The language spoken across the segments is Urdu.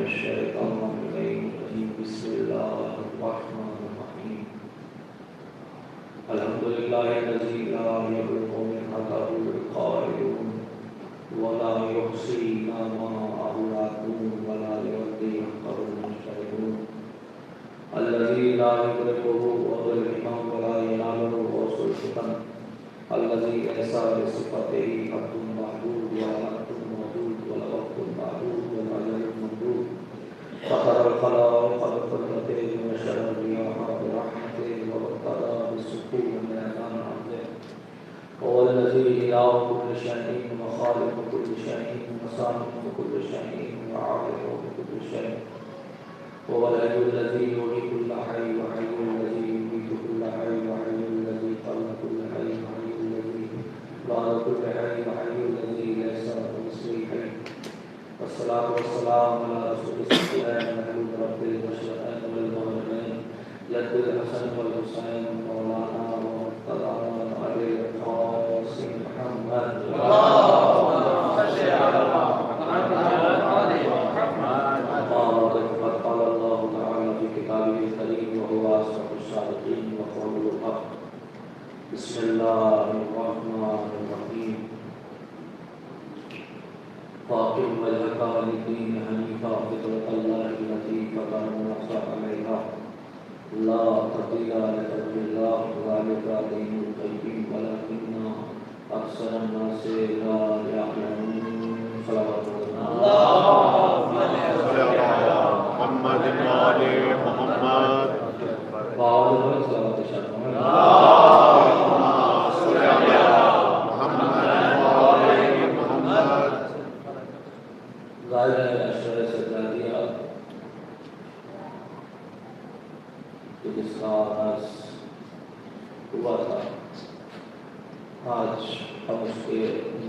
الشيطان الرجيم بسم الله الرحمن الرحيم الحمد لله الذي لا يبلغ من عطاه القائلون ولا يحصي نعماءه العدون ولا يودي يحقر المجتهدون الذي لا يدركه وهو الإمام ولا يناله غوث الفتن الذي ليس لصفته حد محدود ولا حد موجود ولا وقت معدود ولا أجل ممدود فطر الخلائق بقدرته ونشر الرياح برحمته وابتدى بالسكون من أمام عبده هو الذي إله كل شيء وخالق كل شيء وصانع كل شيء وعارف بكل شيء هو الحي الذي يحيي كل حي وحي الذي يميت كل حي وحي الذي خلق كل حي وحي الذي بعد كل حي وحي الذي ليس كمثله حي والصلاة والسلام على رسول الله محمود رب المشرقين والمغربين جد الحسن والحسين مولانا ومقتدانا علي القاسم محمد اللهم صل على محمد قال الله تعالى في كتابه الكريم وهو أصدق الصادقين وقول الحق بسم الله الرحمن الرحيم فاقم وجهك للدين حنيفا فطرة الله التي فطر الناس عليها لا تبديل لخلق الله ذلك دين القيم ولكن أكثر الناس لا يعلمون صلوات الله محمد وآل محمد بعد صلوات الشرع ظاہر ہے اشرار سجادیہ جس کا آغاز ہوا تھا آج ہم اس کے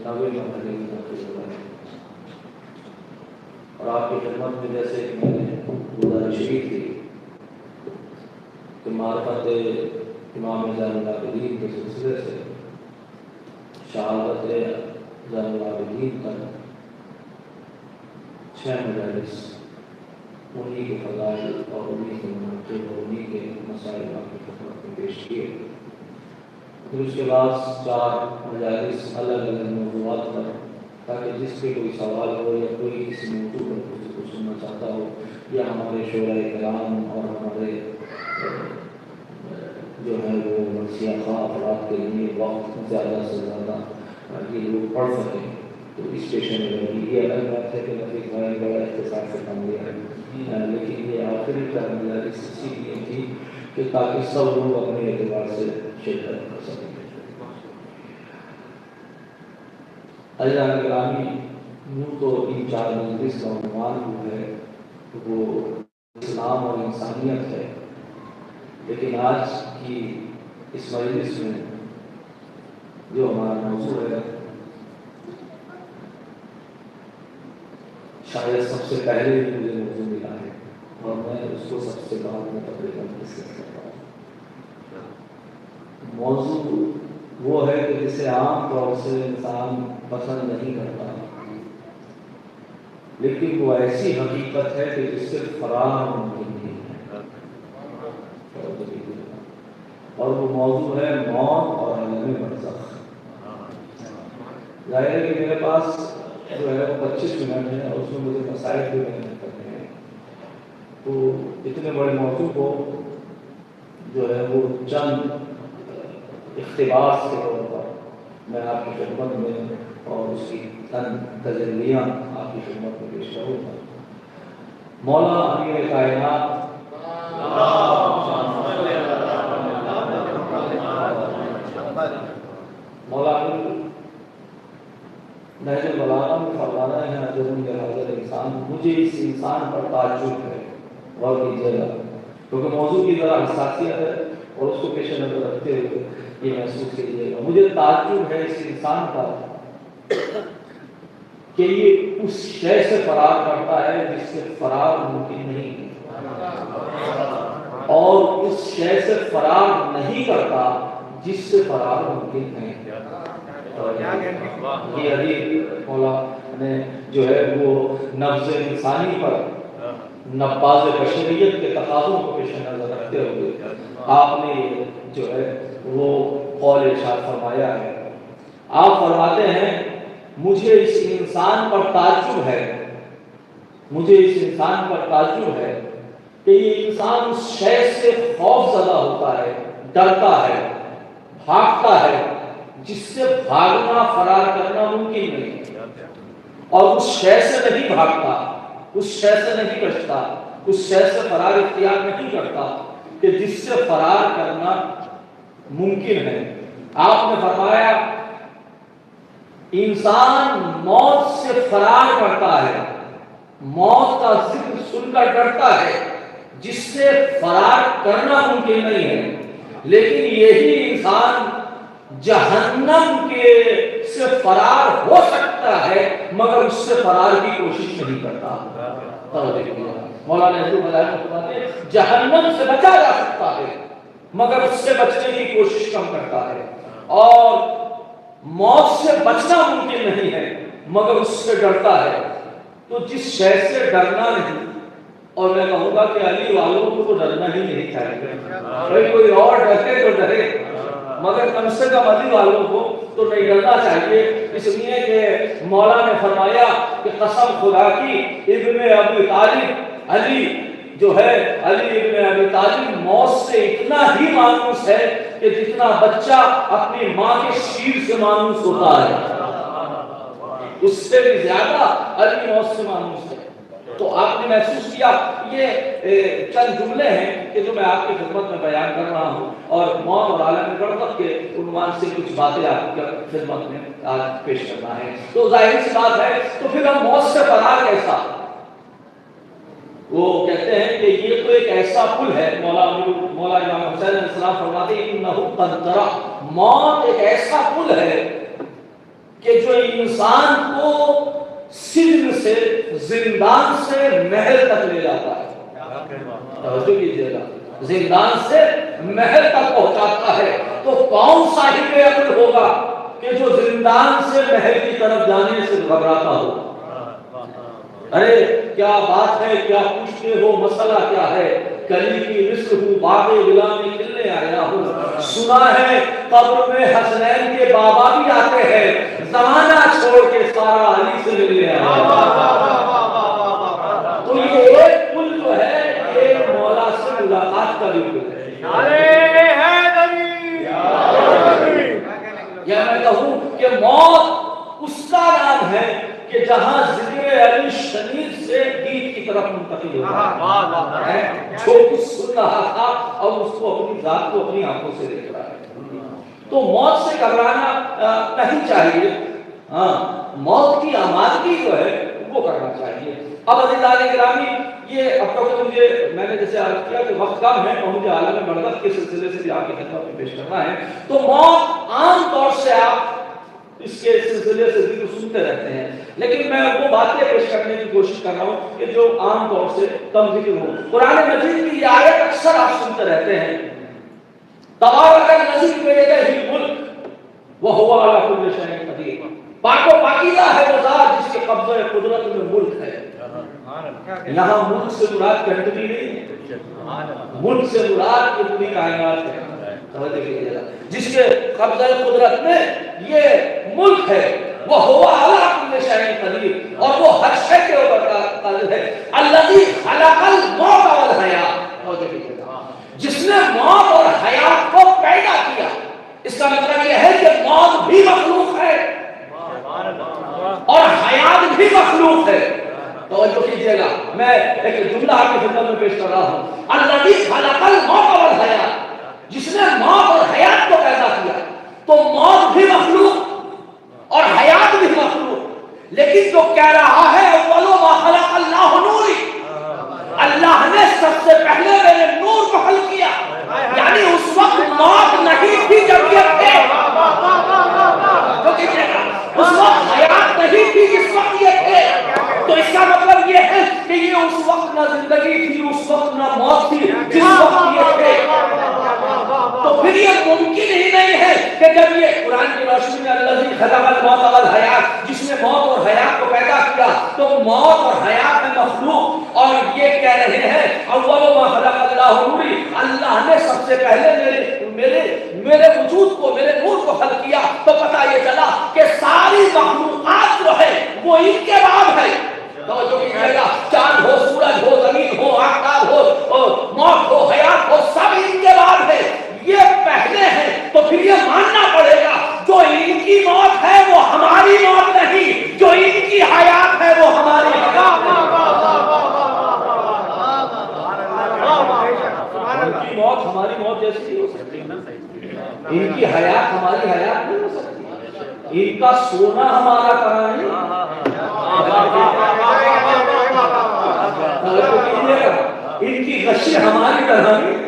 90 مرحلے میں داخل ہوئے ہیں اور آپ کی خدمت میں جیسے کہ میں نے گزارش کی تھی کہ معرفت امام زین العابدین کے سلسلے سے شہادت زین العابدین تک 6 مجالس انہی کے فضائل اور انہی کے مناقب اور انہی کے مسائل آپ کی خدمت میں پیش کیے. پھر اس کے بعد 4 مجالس الگ الگ موضوعات پر تاکہ جس پہ کوئی سوال ہو یا کوئی کسی موضوع پر کسی کو سننا چاہتا ہو یا ہمارے شعراء کرام اور ہمارے جو ہے وہ مرثیہ خواہ افراد کے لیے وقت زیادہ سے زیادہ یہ لوگ پڑھ سکیں تو اس پیشن میں یہ الگ بات ہے کہ نفیق بھائی بڑا اختصار سے کام لیا ہے لیکن یہ آخری مجالس اسی لیے تھی کہ تاکہ سب لوگ اپنے اعتبار سے شرکت کر سکیں. عزیزان گرامی یوں تو ان 4 مجلس کا عنوان جو ہے وہ اسلام اور انسانیت ہے لیکن آج کی اس مجلس میں جو ہمارا موضوع ہے شاید سب سے پہلے ہی مجھے موضوع ملا ہے اور میں اس کو سب سے بعد میں تقریباً ڈسکس کرتا ہوں. موضوع وہ ہے کہ جسے عام طور سے انسان پسند نہیں کرتا لیکن وہ ایسی حقیقت ہے کہ جس سے فرار ممکن نہیں ہے اور وہ موضوع ہے موت اور عالم برزخ. ظاہر ہے کہ میرے پاس جو ہے وہ 25 منٹ ہے اور اس میں مجھے مسائل بھی بیان کرنے ہیں تو اتنے بڑے موضوع کو جو ہے وہ چند اقتباس کے طور پر میں آپ کی خدمت میں اور اس کی تجلیاں آپ کی خدمت میں پیش کروں گا. مولا امیر کائنات مولا نہج البلاغہ میں فرمانا ہے حضرت حاضر انسان مجھے اس انسان پر تعجب ہے. غور کیجیے گا کیونکہ موضوع کی ذرا حساسیت ہے اور اس کو پیش نظر رکھتے ہوئے یہ محسوس کیجیے گا مجھے تعجب ہے اس انسان پر کہ یہ اس شے سے فرار کرتا ہے جس سے فرار ممکن نہیں اور اس شے سے فرار نہیں کرتا جس سے فرار ممکن ہے. یہ حدیث مولا نے جو ہے وہ نفس انسانی پر نباز بشریت کے تقاضوں کو پیش نظر رکھتے ہوئے آپ نے جو ہے وہ قول ارشاد فرمایا ہے. آپ فرماتے ہیں مجھے اس انسان پر تعجب ہے، مجھے اس انسان پر تعجب ہے کہ یہ انسان اس شے سے خوف زدہ ہوتا ہے، ڈرتا ہے، بھاگتا ہے جس سے بھاگنا فرار کرنا ممکن نہیں، اور اس شے سے نہیں بھاگتا، اس شے سے نہیں بچتا، اس شے سے فرار اختیار نہیں کرتا کہ جس سے فرار کرنا ممکن ہے. آپ نے فرمایا انسان موت سے فرار کرتا ہے، موت کا ذکر سن کر ڈرتا ہے جس سے فرار کرنا ممکن نہیں ہے، لیکن یہی انسان جہنم کے سے فرار ہو سکتا ہے مگر اس سے فرار کی کوشش نہیں کرتا. مولانا جہنم سے بچا جا سکتا ہے مگر اس سے بچنے کی کوشش کم کرتا ہے، اور موت سے بچنا ممکن نہیں ہے مگر اس سے ڈرتا ہے. تو جس شے سے ڈرنا نہیں، اور میں کہوں گا کہ علی والوں کو تو ڈرنا ہی نہیں چاہیے، کوئی اور ڈرے تو ڈرے مگر کم سے کم علی والوں کو تو نہیں ڈرنا چاہیے، اس لیے کہ مولا نے فرمایا کہ قسم خدا کی ابن ابی طالب علی جو ہے، علی ابن ابی طالب موت سے اتنا ہی مانوس ہے کہ جتنا بچہ اپنی ماں کے شیر سے مانوس ہوتا ہے، اس سے بھی زیادہ علی موت سے مانوس ہے. تو آپ نے محسوس کیا یہ چند جملے ہیں کہ جو میں آپ کی خدمت میں بیان کر رہا ہوں، اور موت اور عالم برزخ کے عنوان سے کچھ باتیں آپ کی خدمت میں آج پیش کرنا ہے. تو ظاہر سی بات ہے تو پھر ہم موت سے فرار کیسا؟ وہ کہتے ہیں کہ یہ تو ایک ایسا پل ہے، مولا امام حسین علیہ السلام فرماتے ہیں انہ قنطرہ، موت ایک ایسا پل ہے کہ جو انسان کو سجن سے، زندان سے محل تک لے جاتا ہے. توجہ کیجیے گا، زندان سے محل تک پہنچاتا ہے. تو کون صاحب عقل ہوگا کہ جو زندان سے محل کی طرف جانے سے گھبراتا ہو؟ ارے کیا بات ہے، کیا پوچھتے ہو، مسئلہ کیا ہے؟ کلی کی رزق ہوں، باغ غلامی کھلنے آیا ہوں. سنا ہے قبر میں حسنین کے بابا بھی آتے ہیں، زمانہ چھوڑ کے سارا علی سے ملنے آیا. تو یہ ایک پل جو ہے یہ مولا سے ملاقات کا بھی پل ہے. یا میں کہوں کہ موت اس کا نام ہے کہ جہاں ذکر علی شنید سے دید کی طرف منتقل ہوتا ہے، جو کچھ سن رہا تھا اور اس کو اپنی ذات کو اپنی آنکھوں سے دیکھ رہا ہے. تو موت سے گھبرانا نہیں چاہیے، ہاں موت کی آمادگی جو ہے وہ کرنا چاہیے. اب عزیزان گرامی یہ اب تو مجھے میں نے جیسے عرض کیا کہ وقت کم ہے اور مجھے عالم برزخ کے سلسلے سے بھی آپ کی خدمت میں پیش کرنا ہے. تو موت عام طور سے آپ اس کے سلسلے سے ذکر سنتے رہتے ہیں، لیکن میں وہ باتیں پیش کرنے کی کوشش کر رہا ہوں کہ جو عام طور سے کم ذکر ہوں. قرآن مجید کی یہ آیت اکثر آپ سنتے رہتے ہیں، تبارک الذی بیدہ الملک وہو علی کل شیء قدیر. پاک و پاکیزہ ہے وہ ذات جس کے قبضہ قدرت میں ملک ہے. یہاں ملک سے مراد کنٹری نہیں ہے، ملک سے مراد یہ پوری کائنات ہے. جس کے قبضہ قدرت میں یہ ملک ہے، وہ ہوا علی کل شیء قدیر، اور وہ ہر شے کے اوپر قادر ہے. الذی خلق الموت والحیات، جس نے موت اور حیات کو پیدا کیا. اس کا مطلب یہ ہے کہ موت بھی مخلوق ہے اور حیات بھی مخلوق ہے. توجہ کیجیے گا، میں ایک جملہ آپ کی خدمت میں پیش کر رہا ہوں. الذی خلق الموت والحیات، جس نے موت اور حیات کو پیدا کیا. تو موت بھی مخلوق اور حیات بھی مخلوق، لیکن جو کہہ رہا ہے اولو ما خلق اللہ نوری، اللہ نے سب سے پہلے میرے نور کو خلق کیا. یعنی اس وقت موت نہیں تھی جب یہ تھے، اس وقت حیات نہیں تھی جس وقت یہ تھے. تو اس کا مطلب یہ ہے کہ یہ اس وقت نہ زندگی تھی، اس وقت نہ موت تھی جس وقت یہ تھے. تو پھر یہ ممکن ہی نہیں ہے کہ جب یہ قرآن کی روشنی میں الذی خلق الموت والحیات، جس نے موت اور حیات کو پیدا کیا، تو موت اور حیات میں مخلوق اور یہ کہہ رہے ہیں اول ما خلق اللہ نوری، اللہ نے سب سے پہلے میرے وجود کو، میرے نور کو خلق کیا، تو پتہ یہ چلا کہ ساری مخلوقات جو ہے وہ ان کے بعد ہے۔ توجہ کیجیے گا، چاند ہو، سورج ہو، زمین ہو، آفتاب ہو، موت ہو، حیات ہو، سب ان کے بعد ہے، یہ پہلے ہیں۔ تو پھر یہ ماننا پڑے گا جو ان کی موت ہے وہ ہماری موت نہیں، جو ان کی حیات ہے وہ ہماری حیات نہیں۔ ان کی موت ہماری موت جیسی نہیں ہو سکتی، ان کی حیات ہماری حیات نہیں ہو سکتی، ان کا سونا ہمارا طرح نہیں، ان کی غشی ہماری طرح نہیں۔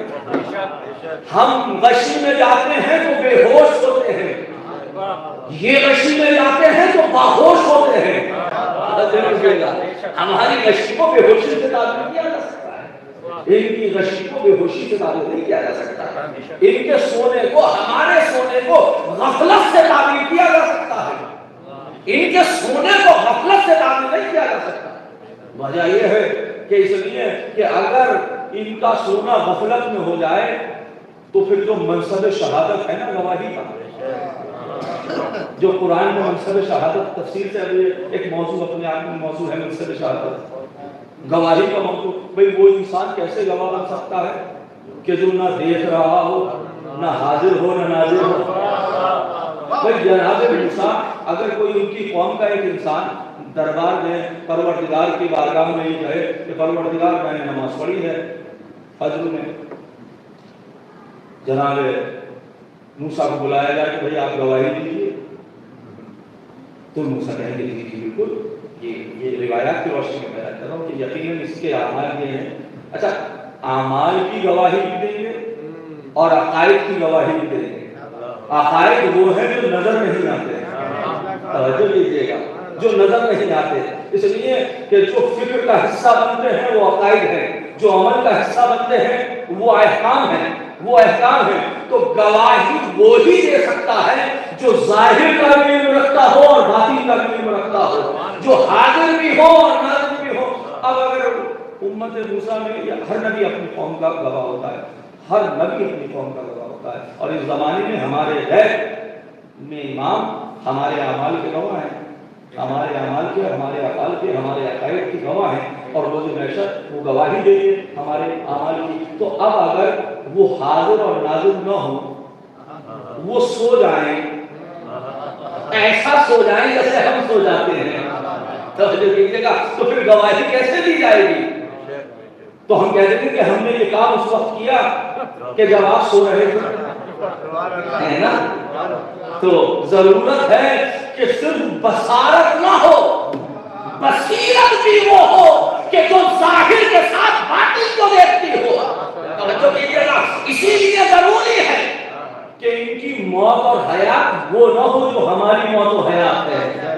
ہم غشی میں جاتے ہیں تو بے ہوش ہوتے ہیں، یہ غشی میں جاتے ہیں تو باہوش ہوتے ہیں۔ ہماری غشی کو بے ہوشی سے تعبیر کیا جا سکتا ہے، ان کی غشی کو بے ہوشی سے تعبیر نہیں کیا جا سکتا، ان کے سونے کو، ہمارے سونے کو غفلت سے تعبیر کیا جا سکتا ہے، ان کے سونے کو غفلت سے تعبیر نہیں کیا جا سکتا۔ وجہ یہ ہے کہ اس لیے کہ اگر ان کا سونا غفلت میں ہو جائے تو پھر جو منصب شہادت ہے نا گواہی کا، جو قرآن میں منصب شہادت تفسیر سے ابھی ایک موضوع اپنے آپ میں موضوع ہے، منصب شہادت گواہی کا موضوع۔ بھئی وہ انسان کیسے گواہ بن سکتا ہے کہ جو نہ دیکھ رہا ہو، نہ حاضر ہو، نہ ناظر ہو؟ بھئی جناب موسیٰ، اگر کوئی ان کی قوم کا ایک انسان دربار میں پروردگار کی بارگاہ میں یہ کہے کہ پروردگار میں نے نماز پڑھی ہے فجر میں، جناب موسیٰ کو بلایا جائے کہ بھئی آپ گواہی دیجیے، تو موسیٰ کہیں گے جی بالکل، یہ روایات کی روشنی میں بیان کر رہا ہوں کہ یقیناً اس کے اعمال یہ ہیں۔ اچھا، اعمال کی گواہی بھی دیں گے اور عقائد کی گواہی بھی دیں گے۔ عقائد وہ ہیں جو نظر نہیں آتے، توجہ کیجیے گا، جو نظر نہیں آتے، اس لیے کہ جو فکر کا حصہ بنتے ہیں وہ عقائد ہیں، جو عمل کا حصہ بنتے ہیں وہ احکام ہیں، وہ احکام ہیں۔ تو گواہی وہی دے سکتا ہے جو ظاہر کا بھی علم رکھتا ہو اور باطن کا بھی علم رکھتا ہو، جو حاضر بھی ہو اور ناظر بھی ہو۔ اب اگر امت موسیٰ میں ہر نبی اپنی قوم کا گواہ ہوتا ہے، ہر نبی اپنی قوم کا گواہ ہوتا ہے، اور اس زمانے میں ہمارے غیر میں امام ہمارے اعمال کے گواہ ہیں، ہمارے اعمال کے، ہمارے افعال کے، ہمارے عقائد کی گواہ ہیں، اور وہ جو محشر وہ گواہی دیں گے ہمارے اعمال کی۔ تو اب اگر وہ حاضر اور ناظر نہ ہو، وہ سو جائیں، ایسا سو جائیں جیسے ہم سو جاتے ہیں، توجہ کیجیے گا، تو پھر گواہی کیسے دی جائے گی؟ تو ہم کہتے ہیں کہ ہم نے یہ کام اس وقت کیا کہ جب آپ سو رہے تھے، ہے نا؟ تو ضرورت ہے کہ صرف بصارت نہ ہو، بصیرت بھی وہ ہو کہ جو ظاہر کے ساتھ باطن کو دیکھتی ہو۔ توجہ کیجیے گا، اسی لیے ضروری ہے کہ ان کی موت اور حیات وہ نہ ہو جو ہماری موت و حیات ہے۔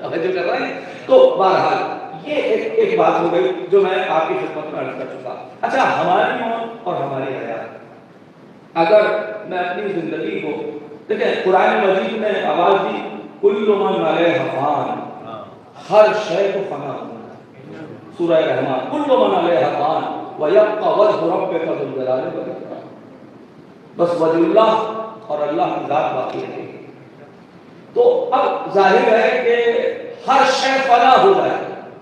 توجہ کر رہے ہیں؟ تو بہرحال یہ ایک بات ہو گئی جو میں آپ کی خدمت میں عرض کر چکا۔ اچھا، ہماری موت اور ہماری حیات، اگر میں اپنی زندگی کو دیکھیں، قرآن مجید نے آواز دی کل من علیہ فان، ہر شے کو فنا ہونا ہے۔ سورہ رحمان، کل من علیہ فان ویبقى وجہ ربک ذو الجلال والاکرام، بس وجہ اللہ اور اللہ کی ذات باقی رہے گی۔ تو اب ظاہر ہے کہ ہر شے فنا ہو جائے،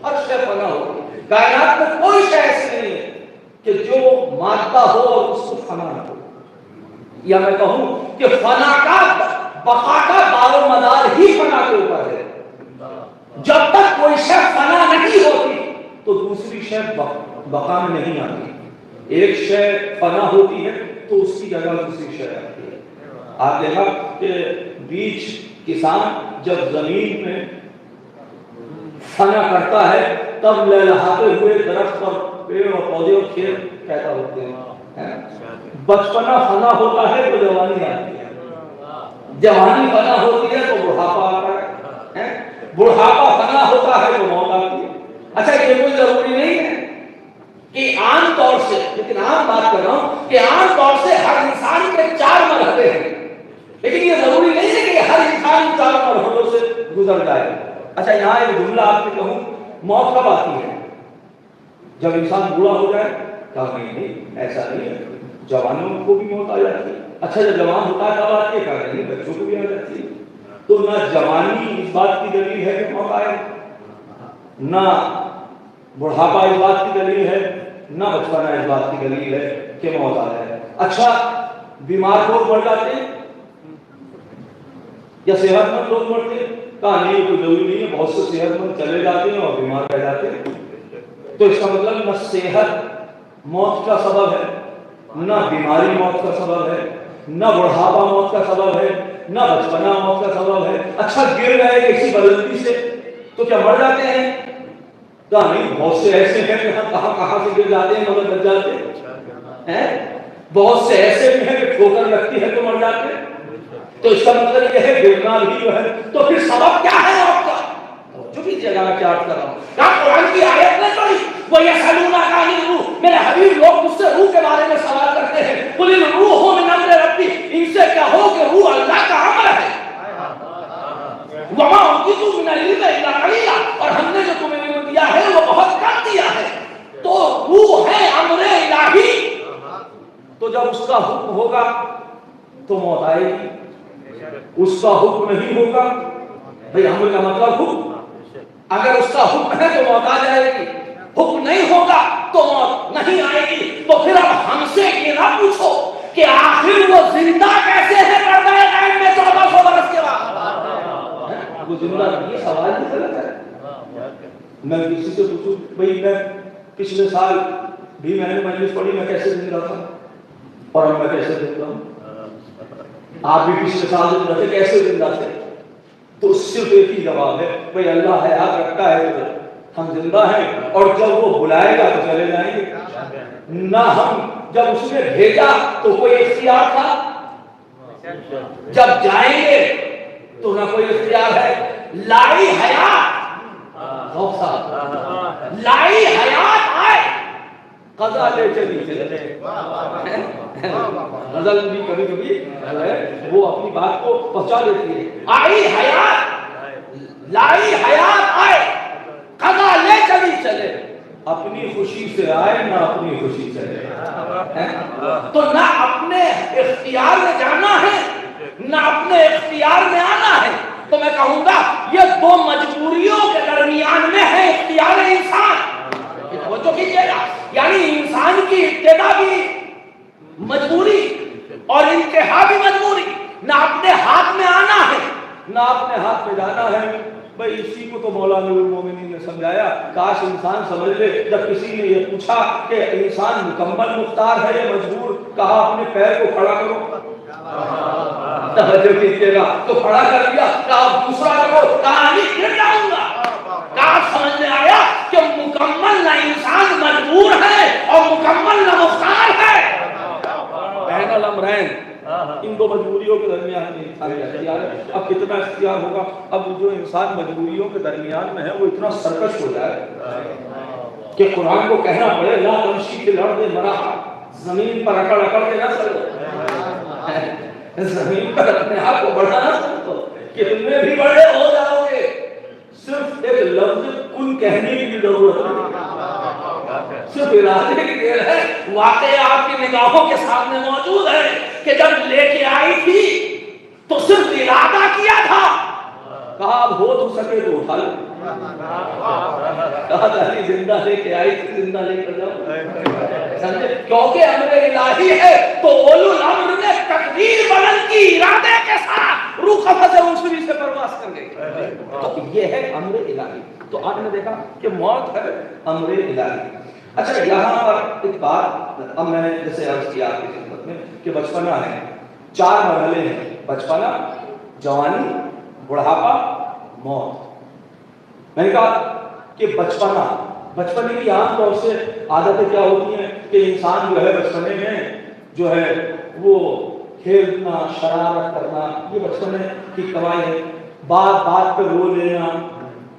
ہر شے فنا ہو، کائنات میں کوئی شے ایسی نہیں ہے کہ جو مادہ ہو اور اس کو فنا نہ ہو، یا میں کہوں کہ فنا کا بقا کا دار و مدار ہی فنا کے اوپر ہے۔ جب تک کوئی شے فنا نہیں ہوتی تو دوسری شے بقا میں نہیں آتی، ایک شے فنا ہوتی ہے تو اس کی جگہ دوسری شے آتی ہے۔ آپ دیکھا کہ بیچ کسان جب زمین میں فنا کرتا ہے تب لہلہاتے ہوئے درخت اور پیڑ اور پودے اور کھیت پیدا ہوتے ہیں۔ بچپنا فنا ہوتا ہے تو جوانی آتی ہے، جوانی فنا ہوتی ہے تو بڑھاپا آتا ہے، بڑھاپا فنا ہوتا ہے تو موت آتی ہے۔ اچھا، یہ کوئی ضروری نہیں ہے کہ عام طور سے، لیکن عام بات کر رہا ہوں کہ عام طور سے ہر انسان کے 4 مرحلے ہیں، لیکن یہ ضروری نہیں ہے کہ ہر انسان 4 مرحلوں سے گزر جائے۔ اچھا، یہاں ایک جملہ آپ سے کہوں، موت کب آتی ہے؟ جب انسان بوڑھا ہو جائے کہا نہیں ایسا نہیں ہے، جوانوں کو بھی موت آ جاتی ہے۔ اچھا جب جوان ہوتا ہے تب آتی ہے، کہا نہیں بچوں کو بھی آ جاتی ہے۔ تو نہ جوانی اس بات کی دلیل ہے کہ موت آئے، نہ بڑھاپا اس بات کی دلیل ہے، نہ بچپنا اس بات کی دلیل ہے کہ موت آ جائے۔ اچھا بیمار لوگ مر جاتے ہیں یا صحت مند لوگ مرتے ہیں؟ کہا نہیں کوئی ضروری نہیں ہے، بہت سے صحت مند چلے جاتے ہیں اور بیمار رہ جاتے ہیں۔ تو اس کا مطلب نہ صحت موت کا سبب ہے، نہ بیماری موت کا سبب ہے، نہ بڑھاپا موت کا سبب ہے، نہ بچپنا موت کا سبب ہے۔ اچھا گر گئے کسی بلندی سے تو کیا مر جاتے ہیں؟ کہا نہیں بہت سے ایسے ہیں کہ کہاں سے گر جاتے ہیں مگر بچ جاتے ہیں، بہت سے ایسے بھی ہیں کہ ٹھوکر لگتی ہے تو مر جاتے ہیں۔ تو اس کا مطلب یہ ہے گرنا بھی جو ہے، تو پھر سبب کیا ہے آپ کا؟ جو بھی جگہ میں کیا کر رہا ہوں کیا قرآن کی آیت نے پڑھی وہ یسألونک عن الروح، میرے حبیب لوگ مجھ سے روح کے بارے میں سوال کرتے ہیں، قل الروح من امر ربی، ان سے کہو کہ روح اللہ کا امر ہے، وما اوتیتم من العلم الا قلیلا، اور ہم نے جو تمہیں علم دیا ہے وہ بہت کم دیا ہے۔ تو روح ہے امر الہی، تو جب اس کا حکم ہوگا تو موت آئے گی، اس کا حکم نہیں ہوگا بھئی امر کا مطلب حکم، اگر اس کا حکم ہے تو موت آ جائے گی، حکم نہیں ہوگا تو موت نہیں آئے گی۔ تو پھر اب ہم سے یہ نہ پوچھو کہ آخر وہ زندہ کیسے ہے پردہ غیب میں 1400 برس کے بعد، وہ زندہ نہیں، سوال بھی غلط ہے۔ میں کسی سے پوچھوں بھئی میں پچھلے سال بھی میں نے مجلس پڑھی، میں کیسے زندہ تھا اور اب میں کیسے زندہ ہوں؟ آپ بھی پچھلے سال زندہ تھے، کیسے زندہ تھے؟ تو صرف ایک ہی جواب ہے بھئی اللہ حیات رکھتا ہے تو ہم زندہ ہیں، اور جب وہ بلائے گا تو چلے جائیں گے۔ نہ ہم جب اس نے بھیجا تو کوئی اختیار تھا، جب جائیں گے تو نہ کوئی اختیار ہے۔ لائی حیات لائی حیات آئے، قضا لے چلی چلے، غزل بھی کبھی کبھی وہ اپنی بات کو پہنچا دیتی ہے۔ آئی حیات لائی حیات آئے، قضا لے چلی چلے، اپنی خوشی سے آئے نہ اپنی خوشی سے چلے۔ تو نہ اپنے اختیار میں جانا ہے نہ اپنے اختیار میں آنا ہے۔ تو میں کہوں گا یہ دو مجبوریوں کے درمیان میں ہے اختیار انسان۔ توجہ کیجیے گا، یعنی انسان کی ابتدا بھی مجبوری اور انتہا بھی مجبوری، نہ اپنے ہاتھ میں آنا ہے نہ اپنے ہاتھ میں جانا ہے۔ بھئی اسی کو تو مولانا المومنین نے سمجھایا، کاش انسان سمجھ لے، جب کسی نے یہ پوچھا کہ انسان مکمل مختار ہے یا مجبور، کہا اپنے پیر کو کھڑا کرو، توجہ کیجیے گا، تو کھڑا کر دیا، کہا دوسرا کرو، کہا نہیں گر جاؤں گا۔ کہا سمجھ میں آیا کہ مکمل نہ انسان مجبور ہے اور مکمل نہ مختار ہے، بین الامرین، ان دو مجبوریوں کے درمیان میں انسان کا اختیار ہے۔ اب کتنا اختیار ہوگا؟ اب جو انسان مجبوریوں کے درمیان میں ہے وہ اتنا سرکش ہو جائے کہ قرآن کو کہنا پڑے لا تمشی فی الارض مرحا، زمین پر اکڑ اکڑ کے نہ چلو، زمین پر اپنے آپ کو بڑھا نہ سمجھو، کتنے بھی بڑے ہو جاؤ گے، صرف ایک لفظ کن کہنے کی ضرورت ہے، صرف ارادے کی دیر ہے۔ واقعہ آپ کی نگاہوں کے سامنے موجود ہے کہ جب لے کے آئی تھی تو صرف ارادہ کیا تھا، کہا اب ہو تو سکے تو اٹھا لو، کہا دہلی زندہ لے کے آئی تھی زندہ لے کر جاؤ، سمجھے؟ کیونکہ امر الہی ہے تو اولو الامر نے تقدیر بدل کی، ارادے کے ساتھ روح قفس انسری سے پرواز کر گئی۔ تو یہ ہے امر الہی۔ تو آپ نے دیکھا کہ موت ہے امر الہی۔ اچھا یہاں پر ایک بات، اب میں نے جیسے عرض کیا آپ کی خدمت میں کہ بچپنا ہے، 4 مرحلے ہیں، بچپنا، جوانی، بڑھاپا، موت۔ میں نے کہا کہ بچپنے کی عام طور سے عادتیں کیا ہوتی ہیں کہ انسان جو ہے بچپنے میں جو ہے وہ کھیلنا، شرارت کرنا، یہ بچپنے کی کمائی ہے۔ بات بات پہ رو لینا،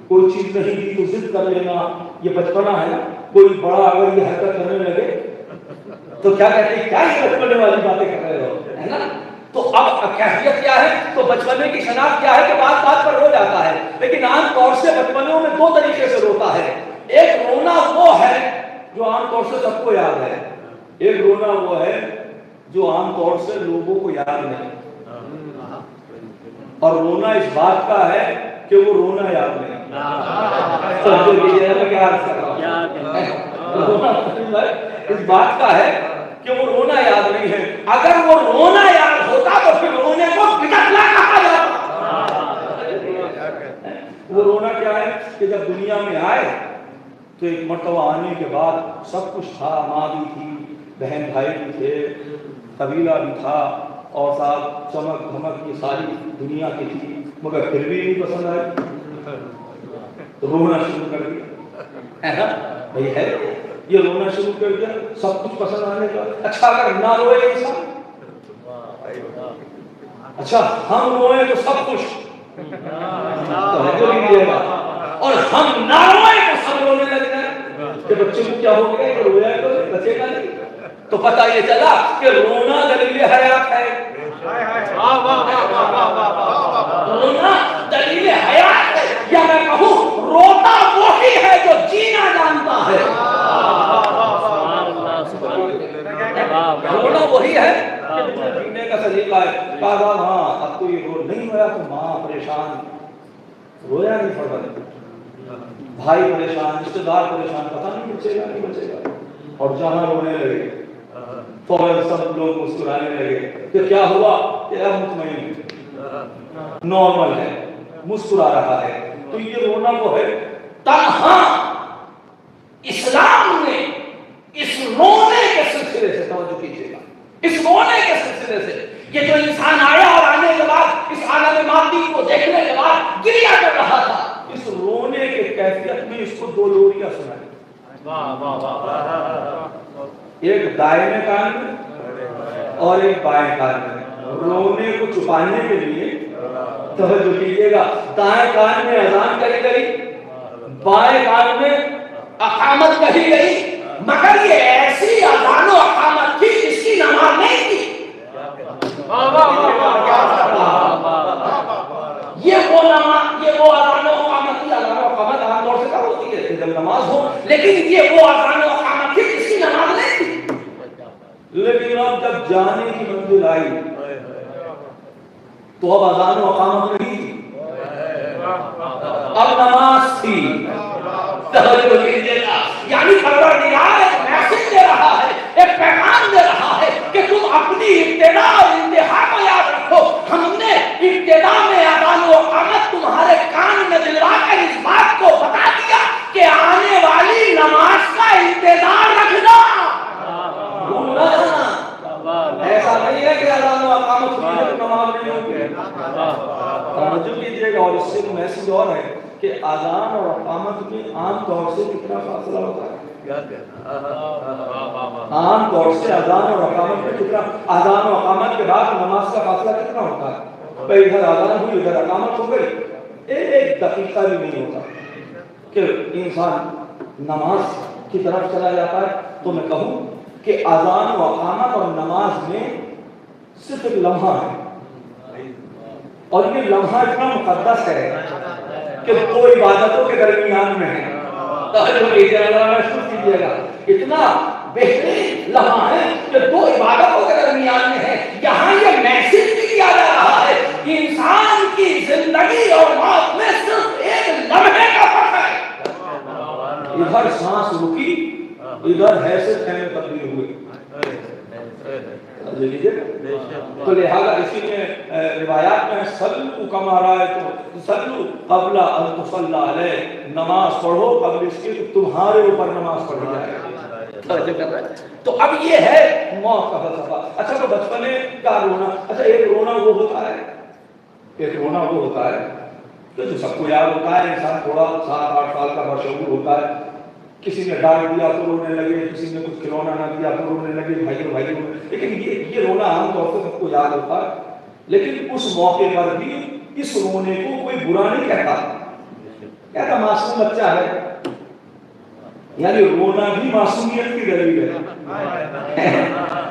کوئی چیز نہیں دی تو ضد کر لینا، یہ بچپنا ہے نا۔ کوئی بڑا اگر یہ حرکت کرنے لگے تو کیا کہتے ہیں، کیا یہ بچپنے والی باتیں کر رہے ہو، ہے نا۔ تو اب کیفیت کیا ہے، تو بچپنے کی شناخت کیا ہے کہ بات بات پر رو جاتا ہے، لیکن عام طور سے بچپنوں میں 2 طریقے سے روتا ہے۔ ایک رونا وہ ہے جو عام طور سے سب کو یاد ہے، ایک رونا وہ ہے جو عام طور سے لوگوں کو یاد نہیں، اور رونا اس بات کا ہے کہ وہ رونا یاد نہیں۔ اس بات کا ہے کہ وہ رونا یاد نہیں ہے۔ اگر وہ رونا یاد ہوتا تو پھر رونے کو بدعت کہا جاتا۔ وہ رونا کیا ہے کہ جب دنیا میں آئے تو ایک مرتبہ آنے کے بعد سب کچھ تھا، ماں بھی تھی، بہن بھائی بھی تھے، قبیلہ بھی تھا، اور ساتھ چمک دھمک یہ ساری دنیا کی تھی، مگر پھر بھی نہیں پسند آئی، رونا شروع کر دیا۔ بھائی ہے یہ رونا شروع کر دیا سب کچھ پسند آنے کا۔ اچھا اگر نہ روئے انسان، اچھا ہم روئے تو سب کچھ اور ہم نہ روئے تو سب رونے لگ جائے کہ بچے کو کیا ہو گیا، کہ رویا تو بچے گا نہیں۔ تو پتہ یہ چلا کہ رونا دلیل حیات ہے، رونا دلیل حیات ہے، یا میں کہوں روتا وہی ہے جو جینا جانتا ہے۔ رونا وہی ہے جینے کا طریقہ ہے۔ کہا ہاں اب تو یہ رو نہیں ہوا تو ماں پریشان، رویا نہیں پڑا، بھائی پریشان، رشتے دار پریشان، پتہ نہیں بچے گا نہیں بچے گا، اور جہاں رونے لگے فوراً سب لوگ مسکرانے لگے کہ کیا ہوا، کہ اب مطمئن نارمل ہے، مسکرا رہا ہے۔ تو یہ رونا وہ ہے۔ تنہا اسلام نے اس رونے کے سلسلے سے، توجہ کیجیے گا، اس رونے کے سلسلے سے، یہ جو انسان آیا اور آنے کے بعد اس عالم مادی کو دیکھنے کے بعد گریہ کر رہا تھا، اس رونے کے کیفیت میں اس کو دو لوریاں سنائی، ایک دائیں کان میں اور ایک بائیں کان میں۔ رونے کو چھپانے کے لیے توجہ کیجیے گا، دائیں کان میں اذان کہی گئی، بائیں کان میں اقامت کہی گئی، مگر یہ ایسی اذان و اقامت تھی جس کی نماز نہیں تھی۔ یہ وہ اذان و اقامت تھی، اذان و اقامت عام طور سے کیا ہوتی ہے جب نماز ہو، لیکن یہ وہ اذان و اقامت تھی جس کی نماز نہیں تھی۔ لیکن اب جب جانے کی منزل آئی تو اب اذان و اقامت نہیں تھی، اب نماز تھی۔ توجہ کیجیے گا، یعنی پروردگار ایک میسج دے رہا ہے، ایک پیغام دے رہا ہے کہ تم اپنی ابتدا اور انتہا کو یاد رکھو۔ ہم نے ابتدا میں اذان و اقامت تمہارے کان میں دلوا کر اس بات کو بتا دیا کہ آنے والی نماز کا انتظار رکھنا۔ ایسا نہیں ہے کہ اذان و اقامت ہوئی ہے تو نماز نہیں ہوگی۔ توجہ کیجیے گا، اور اس سے میسج اور ہے کہ اذان اور اقامت میں عام طور سے کتنا فاصلہ ہوتا ہے؟ عام طور سے اذان اور اقامت میں کتنا، اذان و اقامت کے بعد نماز کا فاصلہ کتنا ہوتا ہے؟ بھائی ادھر اذان ہوئی ادھر اقامت ہو گئی، ایک دقیقہ بھی نہیں ہوتا کہ انسان نماز کی طرف چلا جاتا ہے۔ تو میں کہوں کہ اذان و اقامت اور نماز میں صرف ایک لمحہ ہے، اور یہ لمحہ اتنا مقدس ہے کہ دو عبادتوں کے درمیان میں ہے۔ توجہ کیجیے گا، اتنا بہترین لمحہ ہے کہ دو عبادتوں کے درمیان میں ہے۔ یہاں یہ میسج بھی دیا جا رہا ہے کہ انسان کی زندگی اور موت میں صرف ایک لمحے کا فرق ہے۔ ادھر سانس رکی، ادھر حیثیت میں تبدیل ہوئی۔ تو لہذا اسی میں روایات میں صلو کما رأیتم، صلو قبل ان تصلی علیہ، نماز پڑھو قبل اس کے تمہارے اوپر نماز پڑھی جائے۔ تو اب یہ ہے موت کا فلسفہ۔ اچھا تو بچپنے کا رونا، اچھا ایک رونا وہ ہوتا ہے، ایک رونا وہ ہوتا ہے کہ جو سب کو یاد ہوتا ہے، انسان تھوڑا 7-8 سال کا بشعور ہوتا ہے، کسی نے ڈانٹ دیا تو رونے لگے، کسی نے کچھ کھلونا نہ دیا تو رونے لگے، بھائیوں۔ لیکن یہ رونا عام طور سے سب کو یاد ہوتا ہے، لیکن اس موقع پر بھی اس رونے کو کوئی برا نہیں کہتا، کہتا معصوم بچہ ہے، یعنی رونا بھی معصومیت کی دلیل ہے۔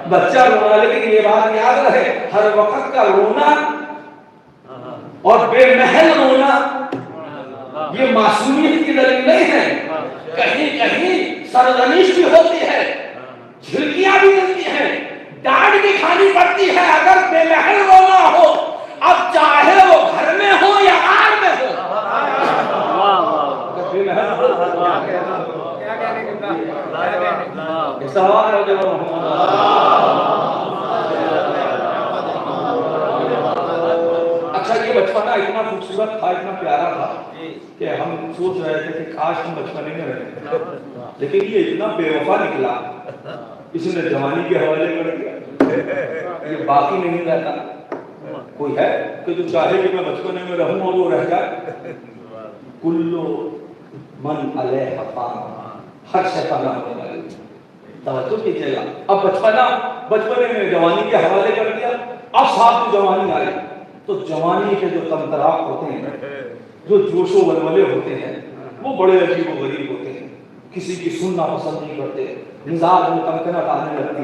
بچہ رونا، لیکن یہ بات یاد رہے ہر وقت کا رونا اور بے محل رونا یہ معصومیت کی دلیل نہیں ہے۔ کہیں کہیں سرزنش بھی ہوتی ہے، جھلکیاں بھی ملتی ہیں، ڈانٹ بھی کھانی پڑتی ہے اگر بے محل رونا ہو، اب چاہے وہ گھر میں ہو یا غار میں ہو۔ بے محل اچھا یہ بچپنا اتنا خوبصورت تھا، اتنا پیارا تھا کہ ہم سوچ رہے تھے کہ کاش ہم بچپنے میں رہتے، لیکن یہ اتنا بے وفا نکلا، اس نے جوانی کے حوالے کر دیا، یہ باقی نہیں رہتا۔ کوئی ہے کہ جو چاہے کہ میں بچپنے میں رہوں اور وہ رہ جائے؟ کلو من علیہ فان، ہر شے فنا ہونے والی۔ توجہ کیجیے گا، اب بچپنے میں جوانی کے حوالے کر دیا، اب ساتھ میں جوانی آئی تو جوانی کے جو تمطراق ہوتے ہیں، جو جوش و ولولے ہوتے ہیں، وہ بڑے عجیب و غریب ہوتے ہیں۔ کسی کی سننا پسند نہیں کرتے، مزاج میں کنکنت آنے لگتی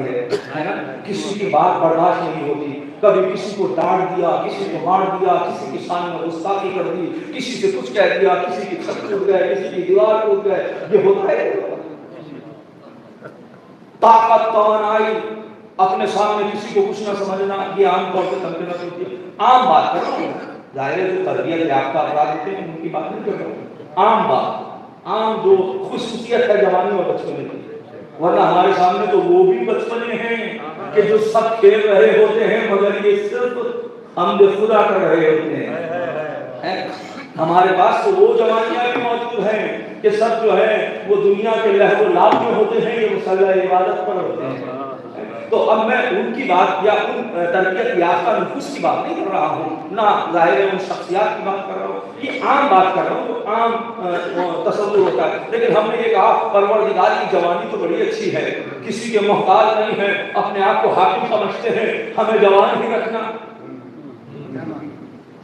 ہے نا، کسی کی بات برداشت نہیں ہوتی، کبھی کسی کو ڈانٹ دیا، کسی کو مار دیا، کسی کی شان میں گستاخی کر دی، کسی سے کچھ کہہ دیا، کسی کی چھت ٹوٹ گئے، کسی کی دیوار ٹوٹ گئے، یہ ہوتا ہے۔ طاقت توانائی، اپنے سامنے کسی کو کچھ نہ سمجھنا، یہ عام طور پہ کنکنت ہوتی ہے۔ عام بات کر رہا ہوں، ظاہر ہے جو تربیت یافتہ افراد ہوتے ہیں ان کی بات نہیں کر رہا ہوں، عام بات، عام جو خصوصیت ہے جوانی اور بچپنے کی، ورنہ ہمارے سامنے تو وہ بھی بچپنے ہیں کہ جو سب کھیل رہے ہوتے ہیں مگر یہ صرف حمد خدا کر رہے ہوتے ہیں۔ ہمارے پاس تو وہ جوانیاں بھی موجود ہیں کہ سب جو ہے وہ دنیا کے لہو و لعب میں ہوتے ہیں، یہ مسئلہ عبادت پر ہوتے ہیں۔ تو اب میں ان کی بات یا ان تربیت یافتہ نفوس کی بات نہیں کر رہا ہوں، نہ ظاہر ہے ان شخصیات کی بات کر رہا ہوں، یہ عام بات کر رہا ہوں جو عام تصور ہوتا ہے۔ لیکن ہم نے یہ کہا پروردگار کی جوانی تو بڑی اچھی ہے، کسی کے محتاج نہیں ہے، اپنے آپ کو حاکم سمجھتے ہیں، ہمیں جوان ہی رکھنا،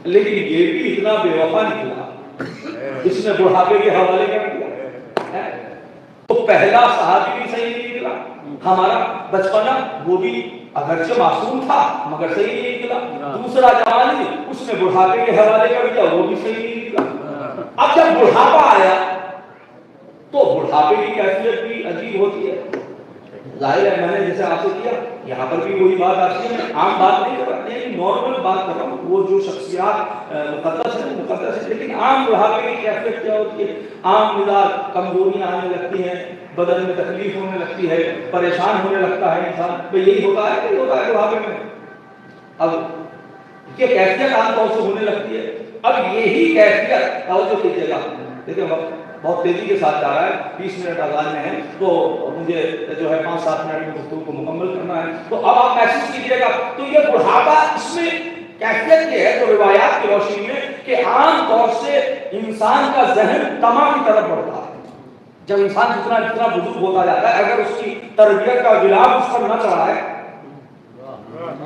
لیکن یہ بھی اتنا بے وفا نکلا، اس نے بڑھاپے کے حوالے کر دیا۔ تو پہلا صحابی بھی صحیح نہیں نکلا، ہمارا بچپنا وہ بھی اگرچہ معصوم تھا مگر صحیح نہیں نکلا۔ دوسرا جوانی اس نے بڑھاپے کے حوالے کر دیا، وہ بھی صحیح نہیں نکلا۔ اب جب بڑھاپا آیا تو بڑھاپے کی کیفیت بھی عجیب ہوتی ہے، ظاہر ہے میں نے جیسے آپ سے کیا یہاں پر بھی وہی بات آتی ہے، میں عام بات نہیں کر رہا، یہ نارمل بات کر رہا ہوں، وہ جو شخصیات مقدس ہے لیکن عام بڑھاپے کی کیفیت کیا ہوتی ہے؟ عام مزاج، کمزوریاں آنے لگتی ہیں، بدن میں تکلیف ہونے لگتی ہے، پریشان ہونے لگتا ہے انسان، تو یہی ہوتا ہے کہ ہوتا ہے بڑھاپے میں۔ اب یہ کیفیت عام طور سے ہونے لگتی ہے، اب یہی کیفیت توجہ کیجیے گا، دیکھیں بہت تیزی کے ساتھ جا رہا ہے، 20 منٹ اذان میں ہے تو مجھے جو ہے 5-7 منٹ میں گفتگو کو مکمل کرنا ہے، تو اب آپ محسوس کیجیے گا۔ تو یہ بڑھاپا، اس میں کیفیت یہ ہے جو روایات کی روشنی میں کہ عام طور سے انسان کا ذہن طمع کی طرف بڑھتا ہے۔ جب انسان جتنا بزرگ ہوتا جاتا ہے، اگر اس کی تربیت کا غلاف اس پر نہ چڑھا ہے،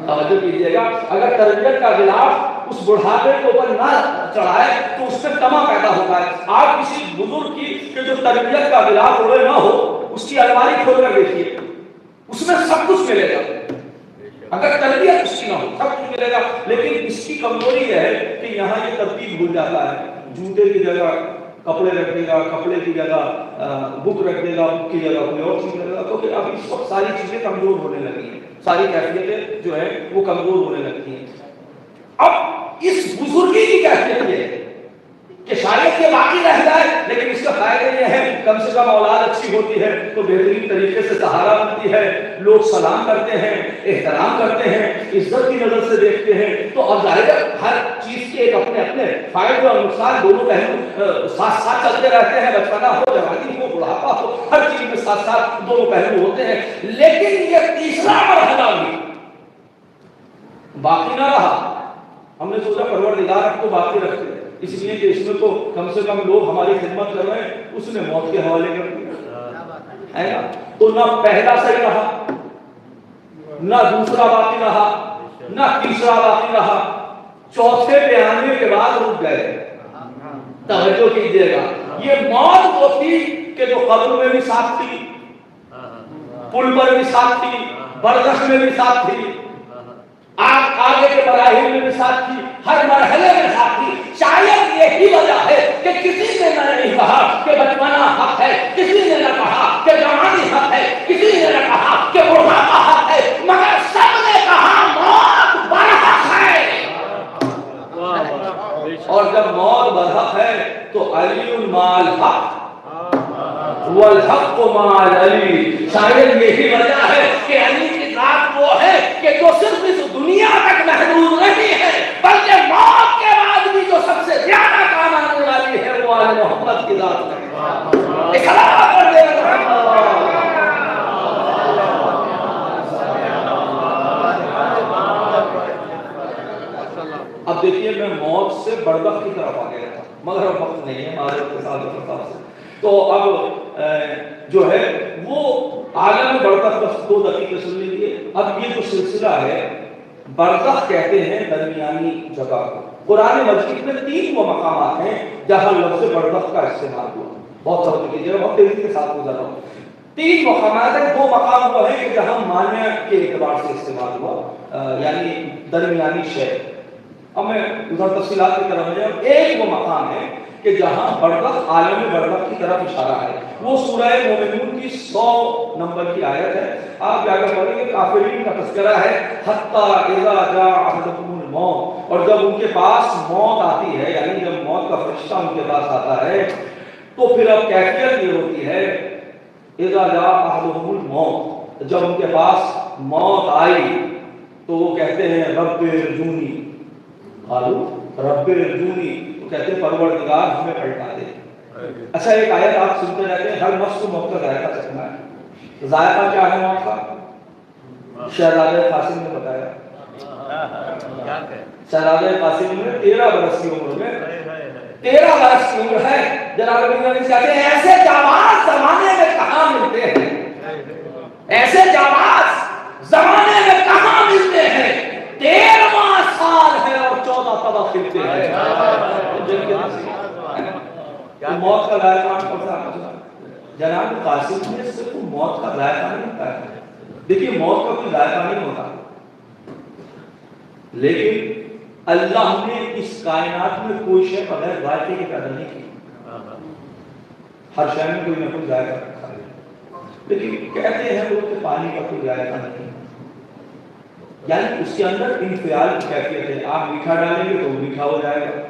توجہ کیجیے گا، اگر تربیت کا غلاف اس بڑھاپے کے اوپر نہ چڑھائے تو اس سے طمع پیدا ہوتا ہے۔ آپ کسی بزرگ کی کہ جو تربیت کا غلاف اوڑے نہ ہو، اس کی الماری کھول کر دیکھیے، اس میں سب کچھ ملے گا، اگر تربیت اس کی نہ ہو سب کچھ ملے گا، لیکن اس کی کمزوری یہ ہے کہ یہاں یہ ترتیب بھول جاتا ہے، جوتے کی جگہ کپڑے رکھ دے گا، کپڑے کی جگہ بک رکھ دے گا، بک کی جگہ کوئی اور چیز رکھ دے گا، کیونکہ اب اس وقت ساری چیزیں کمزور ہونے لگی ہیں، ساری کیفیتیں جو ہے وہ کمزور ہونے لگتی ہیں۔ اب اس بزرگی کی کیفیت یہ ہے کہ شاید یہ باقی رہ جائے، لیکن اس کا فائدہ یہ ہے کم سے کم اولاد اچھی ہوتی ہے تو بہترین طریقے سے سہارا بنتی ہے، لوگ سلام کرتے ہیں، احترام کرتے ہیں، عزت کی نظر سے دیکھتے ہیں، تو اب ظاہر ہے ہر چیز کے ایک اپنے اپنے فائدے اور نقصان دونوں پہلو ساتھ ساتھ چلتے رہتے ہیں، بچپنا ہو، جوانی ہو، بڑھاپا ہو، ہر چیز میں ساتھ ساتھ دونوں پہلو ہوتے ہیں، لیکن یہ تیسرا مرحلہ بھی باقی نہ رہا۔ ہم نے سوچا پروردگار کو باقی رکھتے ہیں، اس لیے کہ اس میں تو کم سے کم لوگ ہماری خدمت کر رہے ہیں، اس نے موت کے حوالے کر دیا ہے نا، تو نہ پہلا صحیح رہا، نہ دوسرا باقی رہا، نہ تیسرا باقی رہا، چوتھے پہ آنے کے بعد رک گئے۔ توجہ کیجیے گا، یہ موت وہ تھی کہ جو قبر میں بھی ساتھ تھی، پل پر بھی ساتھ تھی، برزخ میں بھی ساتھ تھی، آگے کے مراحل میں بھی ساتھ تھی، ہر مرحلے میں ساتھ تھی۔ شاید یہی وجہ ہے کہ کسی نے نہیں کہا کہ بچپنا حق ہے، کسی نے نہ کہا کہ جوانی حق ہے، کسی نے نہ کہا کہ بڑھاپا حق ہے، مگر سب نے کہا موت برحق ہے۔ اور جب موت برحق ہے تو علی مال حق والحق مال علی، شاید یہی وجہ ہے کہ علی کی ذات وہ ہے کہ جو صرف اس دنیا تک محدود نہیں ہے بلکہ موت کے بعد بھی جو سب سے زیادہ کام آنے والی ہے وہ آل محمد کی ذات ہے۔ اقرار کر دے اب دیکھیے میں موت سے برزخ کی طرف آ گیا تھا مگر اب وقت نہیں ہے ہمارے اتصال سے، تو اب جو ہے وہ عالم برزخ بس 2 دقیقے سن لیجیے۔ اب یہ جو سلسلہ ہے برزخ کہتے ہیں درمیانی جگہ کو۔ قرآن مجید میں 3 وہ مقامات ہیں جہاں لفظ برزخ کا استعمال ہوا۔ بہت توجہ کیجیے، بہت تیزی کے ساتھ گزر رہا ہوں۔ 3 مقامات ہیں، 2 مقام وہ ہیں کہ جہاں معنی کے اعتبار سے استعمال ہوا، یعنی درمیانی شے۔ اب میں ادھر تفصیلات کی طرف جاؤں۔ ایک وہ مقام ہے کہ جہاں برزخ عالم برزخ کی طرف اشارہ ہے، وہ سورہ مومنون کی 100 نمبر کی آیت ہے۔ آپ جا کر پڑھیں گے، کافرین کا تذکرہ ہے، حتی اذا جاء احدکم الموت، اور جب ان کے پاس موت آتی ہے، یعنی جب موت کا فرشتہ ان کے پاس آتا ہے تو پھر اب کیفیت یہ ہوتی ہے، اذا جاء احدکم الموت، جب ان کے پاس موت آئی تو وہ کہتے ہیں رب ارجونی، قالوا رب ارجونی، تو کہتے ہیں پروردگار ہمیں پلٹا دے۔ اچھا ایک آیت آپ سنتے رہتے ہیں، ہر نفس کو موت کا ذائقہ چکھنا ہے۔ ذائقہ کیا ہے موت کا؟ شہزادہ قاسم نے بتایا، شہزادہ قاسم نے 13 برس کی عمر میں 13 برس کی عمر ہے، جناب نبی کہتے ہیں ایسے جانباز زمانے میں کہاں ملتے ہیں، ایسے جانباز زمانے میں کہاں ملتے ہیں، 13واں سال ہے اور 14 طبق کھلتے ہیں۔ موت کا ذائقہ پڑتا جناب قاسم نے صرف موت کا ذائقہ نہیں بتایا۔ دیکھیے موت کا کوئی ذائقہ نہیں ہوتا، لیکن اللہ نے اس کائنات میں کوئی شے بغیر ذائقے کے پیدا نہیں کی۔ ہر شے میں کوئی نہ کوئی ذائقہ رکھا ہے، لیکن کہتے ہیں لوگ کہ پانی کا کوئی ذائقہ نہیں، یعنی اس کے اندر انفعال کی کیفیت ہے۔ آپ میٹھا ڈالیں گے تو میٹھا ہو جائے گا،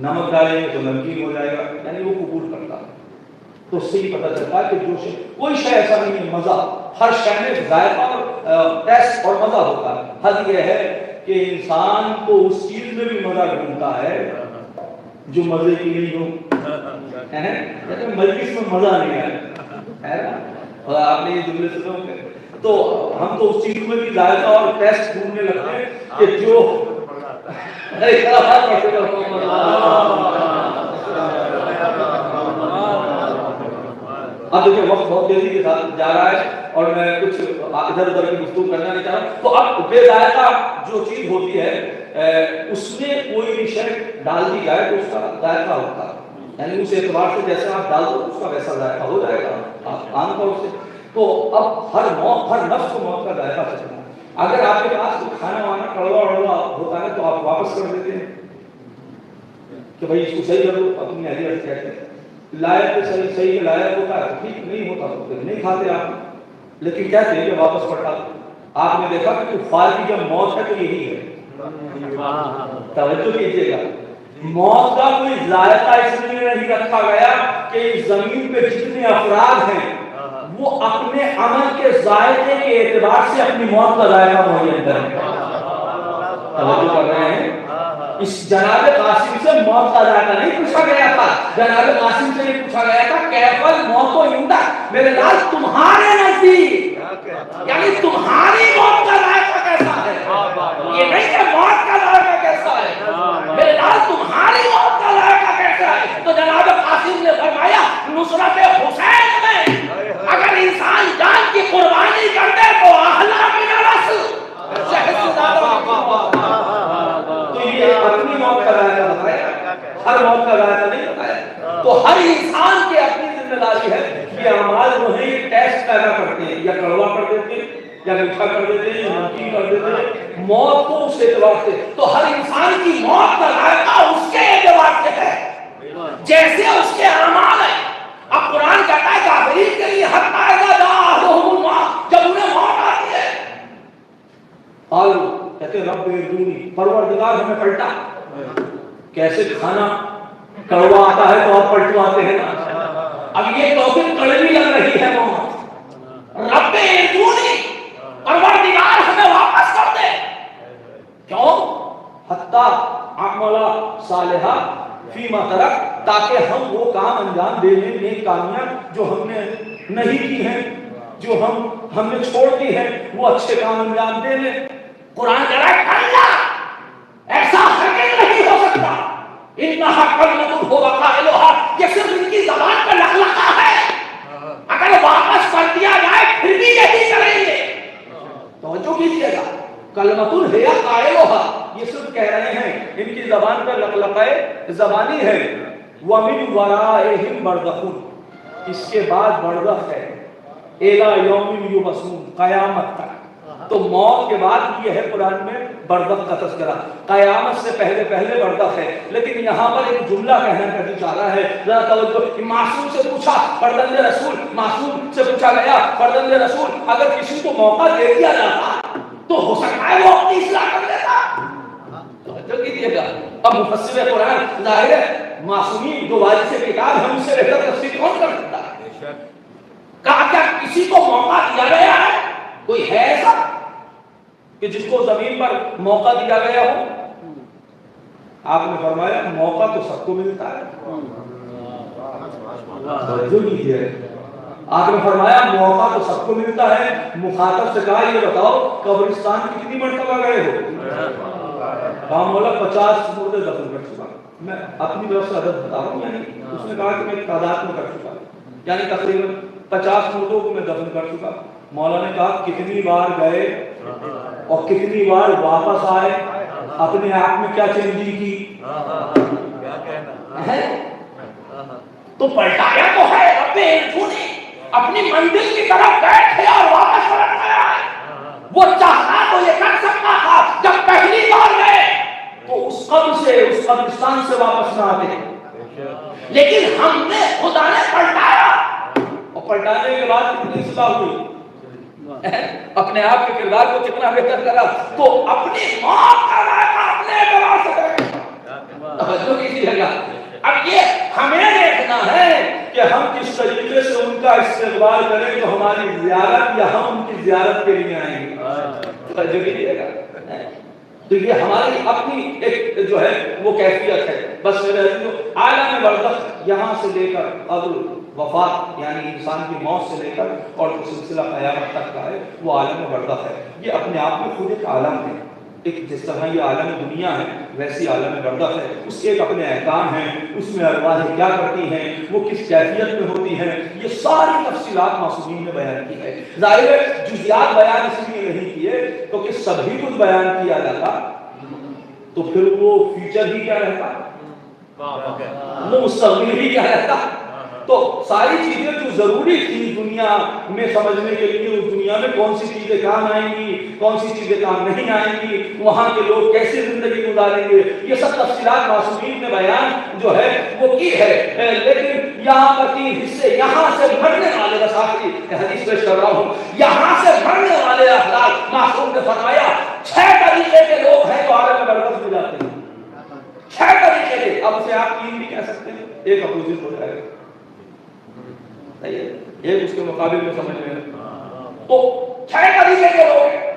نمک ڈالیں گے تو نمکین ہو جائے گا، یعنی وہ قبول کرتا ہے۔ تو اس سے ہی پتہ چلتا ہے کہ جو شے کوئی شے ایسا نہیں ہے، مزہ ہر شے میں ذائقہ اور ٹیسٹ اور مزہ ہوتا ہے۔ حد یہ ہے کہ انسان کو اس چیز میں بھی مزہ ڈھونڈتا ہے جو مزے کی نہیں ہو، ہے مجلس میں مزہ نہیں ہے نا، اور آپ نے یہ جملے سنے ہوں گے۔ تو ہم تو اس چیز میں بھی ذائقہ اور ٹیسٹ ڈھونڈنے لگتے ہیں کہ جو اب دیکھیں وقت بہت تیزی کے ساتھ جا رہا ہے اور میں کچھ ادھر ادھر کی گفتگو کرنا نہیں چاہ رہا۔ تو اب بے ذائقہ جو چیز ہوتی ہے اس میں کوئی بھی شے ڈال دی جائے تو اس کا ذائقہ ہوتا ہے، یعنی اس اعتبار سے جیسے آپ ڈال دو اس کا ویسا ذائقہ ہو جائے گا عام طور سے۔ تو اب ہر نفس کو موت کا ذائقہ چکھنا ہے۔ اگر آپ کے پاس کھانا وانا کڑوا وڑوا ہوتا ہے تو آپ واپس کر دیتے ہیں کہ بھائی اس کو صحیح کر دو، اپنی اہلیت سے کہتے ہیں لائق صحیح کے لائق ہوتا ہے، ٹھیک نہیں ہوتا تو پھر نہیں کھاتے آپ، لیکن کہتے ہیں کہ واپس پلٹا دو۔ آپ نے دیکھا کہ کفار کی جب موت ہے تو یہی ہے، توجہ کیجیے گا، موت کا کوئی ذائقہ اس لیے نہیں رکھا گیا کہ اس زمین پہ جتنے افراد ہیں وہ اپنے عمل کے ذائقے کے اعتبار سے اپنی موت کا ذائقہ معین کریں۔ توجہ کر رہے ہیں؟ اس جناب قاسم سے موت کا ذائقہ نہیں پوچھا گیا تھا، جناب قاسم سے یہ پوچھا گیا تھا کیفل موت و عندہ، میرے لال تمہارے نزدیک یعنی تمہاری موت کا ذائقہ کیسا ہے، یہ نہیں کہ موت کا ذائقہ کیسا ہے، میرے لال تمہاری موت کا ذائقہ کیسا ہے۔ تو جناب قاسم نے فرمایا نصرت حسین میں اگر انسان جان کی قربانی کر دے تو احلا من الرسل، تو یہ اپنی موت کا ذائقہ بتایا، ہر موت کا ذائقہ نہیں بتایا۔ تو ہر انسان کی اپنی ذمہ داری ہے کہ اعمال جو ہیں یہ ٹیسٹ پیدا کرتے ہیں، یا کڑوا کر دیتے ہیں یا میٹھا کر دیتے ہیں یا نمکین کر دیتے ہیں، موت کو اس اعتبار سے. تو ہر انسان کی موت کا ذائقہ اس کے اعتبار سے ہے جیسے اس کے اعمال ہیں. اب قرآن کہتا ہے کافرین کے لیے حتی اذا جاءہم الموت، جب انہیں موت آتی ہے قالوا، کہتے ہیں رب ارجعونی، پروردگار ہمیں پلٹا. کیسے کھانا کڑوا آتا ہے تو آپ پلٹواتے ہیں نا. اب یہ توفیق کڑوی لگ رہی ہے موت. رب ارجعونی، پروردگار ہمیں واپس کر دے. کیوں؟ حتی اعمل صالحا فیما ترک، تاکہ ہم وہ کام انجام دے لیں، نیک کامیاں جو ہم نے نہیں کی ہیں، جو ہم نے چھوڑ دی ہیں، وہ اچھے کام انجام دے لیں. قرآن کہہ رہا ہے کلا، ایسا ہرگز نہیں ہو سکتا. انہا کلمۃ هو قائلها، یہ صرف ان کی زبان پر لخلقہ ہے. اگر واپس کر دیا جائے پھر بھی یہی کریں گے. توجہ کیجیے گا، کلمۃ هي قائلها، یہ صرف کہہ رہے ہیں، ان کی زبان پر لخلقہ زبانی ہے. وَمِن وَرَائِهِمْ بَرْزَخٌ، اس کے بعد برزخ ہے. إِلَى يَوْمٍ يُبْعَثُونَ، قیامت تک. تو موت کے بعد یہ ہے قرآن میں برزخ کا تذکرہ. قیامت سے پہلے برزخ ہے. لیکن یہاں پر ایک جملہ کہنا کبھی چاہ رہا ہے، ذرا توجہ. معصوم سے پوچھا فرزند رسول، معصوم سے پوچھا گیا فرزند رسول، اگر کسی کو موقع دے دیا جاتا تو ہو سکتا ہے وہ اپنی اصلاح کر لیتا. توجہ کیجیے گا. اب مفسر قرآن ظاہر ہے معصومین جو وارث کتاب ہے ان سے بہتر تفسیر کون کر سکتا ہے. کہا کیا کسی کو موقع دیا گیا ہے؟ کوئی ہے ایسا کہ جس کو زمین پر موقع دیا گیا ہو؟ آپ نے فرمایا موقع تو سب کو ملتا ہے. آپ نے فرمایا موقع تو سب کو ملتا ہے. مخاطب سے کہا یہ بتاؤ قبرستان کتنی مرتبہ گئے ہو؟ کام بولا 50 مردے دفن کر چکا. میں اپنی طرف سے عدد بتا رہا ہوں، یعنی اس نے کہا کہ میں تعداد میں کر چکا، یعنی تقریباً 50 مردوں کو میں دفن کر چکا. مولا نے کہا کتنی بار گئے اور کتنی بار واپس آئے، اپنے آپ میں کیا چینجنگ کی؟ تو پلٹایا تو ہے رب ارجعونی، اپنی منزل کی طرف بیٹھے اور واپس پلٹ گیا. وہ چاہتا تو یہ کر سکتا تھا جب پہلی بار گئے تو اس قبر سے، اس قبرستان سے واپس نہ آتے، لیکن ہم نے خدا نے پلٹایا. اور پلٹانے کے بعد کتنی اصلاح ہوئی، اپنے آپ کے کردار کو کتنا بہتر کرا. تو اپنی موت کا ذائقہ اپنے اعتبار سے کریں. توجہ کیجیے گا. اب یہ ہمیں دیکھنا ہے کہ ہم کس طریقے سے ان کا استقبال کریں جو ہماری زیارت یا ہم ان کی زیارت کے لیے آئیں گے. توجہ کیجیے گا. تو یہ ہماری اپنی ایک جو ہے وہ کیفیت ہے. بس عالم برزخ یہاں سے لے کر قبر وفات یعنی انسان کی موت سے لے کر اور سلسلہ قیامت تک کا ہے وہ عالم برزخ ہے. یہ اپنے آپ میں خود ایک عالم ہے. ایک جس طرح یہ عالم دنیا ہے ویسی عالم برزخ ہے. اس کے ایک اپنے احکام ہیں، اس میں ارواح کیا کرتی ہیں، وہ کس کیفیت میں ہوتی ہیں، یہ ساری تفصیلات معصومین نے بیان کی ہے. ظاہر ہے جزیات بیان اس لیے نہیں کیے کیونکہ سبھی کچھ بیان کیا جاتا تو پھر وہ فیوچر ہی کیا رہتا، وہ مستقبل ہی کیا رہتا. تو ساری چیزیں جو ضروری تھی دنیا میں سمجھنے کے لیے، اس دنیا میں کون سی چیزیں کام آئیں گی، کون سی چیزیں کام نہیں آئیں گی، وہاں کے لوگ کیسے زندگی گزاریں گے، یہ سب تفصیلات معصومین نے بیان جو ہے وہ کی ہے. لیکن یہاں پر 3 حصے، یہاں سے مرنے والے، بس آخری حدیث پیش کر رہا ہوں، یہاں سے مرنے والے افراد معصوم نے فرمایا 6 طریقے کے لوگ ہیں جو عالم برزخ میں جاتے ہیں. 6 طریقے کے. اب اسے آپ 3 بھی کہہ سکتے ہیں، ایک اپوزٹ ہو جائے گا، ایک اس کے مقابل میں سمجھ رہے ہیں. تو 6 طریقے کے لوگ ہیں،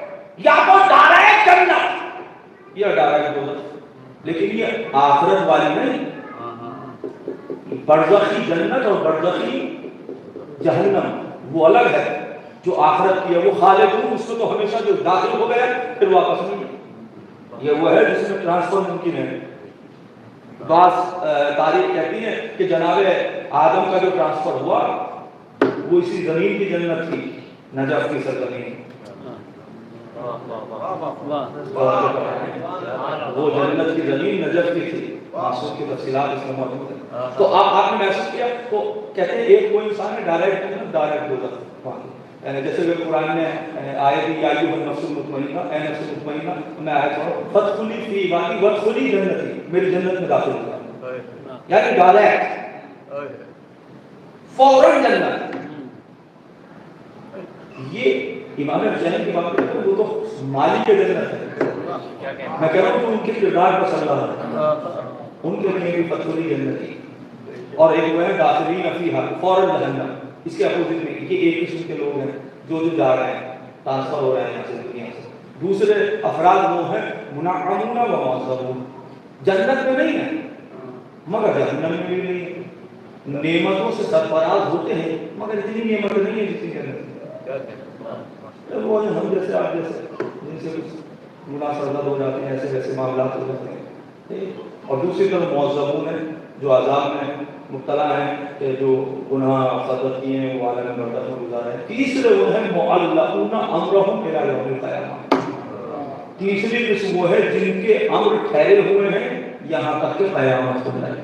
یا تو ڈائریکٹ جنت یا ڈائریکٹ دوزخ. لیکن یہ آخرت والی نہیں، برزخی جنت اور برزخی جہنم وہ الگ ہے. جو آخرت کی ہے وہ خالد ہوں، اس میں تو ہمیشہ جو داخل ہو گیا پھر واپس نہیں. یہ وہ ہے جس میں ٹرانسفر ممکن ہے. بعض تاریخ کہتی ہے کہ جناب آدم کا جو ٹرانسفر ہوا وہ اسی زمین کی جنت تھی، نجف کی سرزمین. وہ جنت کی زمین نجف کی تھی. معصوم کی تفصیلات اس میں موجود ہیں. تو آپ نے محسوس کیا تو کہتے ہیں ایک کوئی انسان ہے ڈائریکٹ جنت ڈائریکٹ دوزخ. جیسے کہ قرآن نے آیت دی یا ایھا النفس المطمئنہ، اے نفس مطمئنہ، میں آیت پڑھوں فادخلی فی عبادی وادخلی جنتی، میری جنت میں داخل ہو جائے، یعنی ڈائریکٹ فوراً جنت۔ یہ امام حسین کی بات کرتے ہیں، وہ تو مالک کے جنت ہے، میں کہہ رہا ہوں کہ ان کے کردار پر صلی اللہ علیہ وسلم ان کے لیے بھی فادخلی جنتی، اور ایک وہ ہے داخلین فیہا فوراً جہنم۔ اس کے اپوزٹ میں یہ ایک قسم کے لوگ ہیں جو جا رہے ہیں، ٹرانسفر ہو رہے ہیں یہاں سے دنیا سے۔ دوسرے افراد وہ ہیں منعمون و معذبون، جنت میں نہیں ہیں مگر جہنم میں بھی نہیں ہیں، نعمتوں سے سرفراز ہوتے ہیں مگر اتنی نعمت نہیں ہے جتنی جنت میں۔ وہ ہم جیسے آپ جیسے جن سے کچھ مناسبت ہو جاتے ہیں، ایسے ویسے معاملات ہو جاتے ہیں۔ اور دوسری طرف معذبون ہیں جو عذاب میں مبتلا ہیں، کہ جو گناہ خطا کیے ہیں وہ عالم برزخ میں گزارے ہیں۔ تیسرے وہ ہیں معلقون امرهم الی یوم القیامہ، تیسری قسم وہ ہے جن کے امر ٹھہرے ہوئے ہیں یہاں تک کہ قیامت کو جائے۔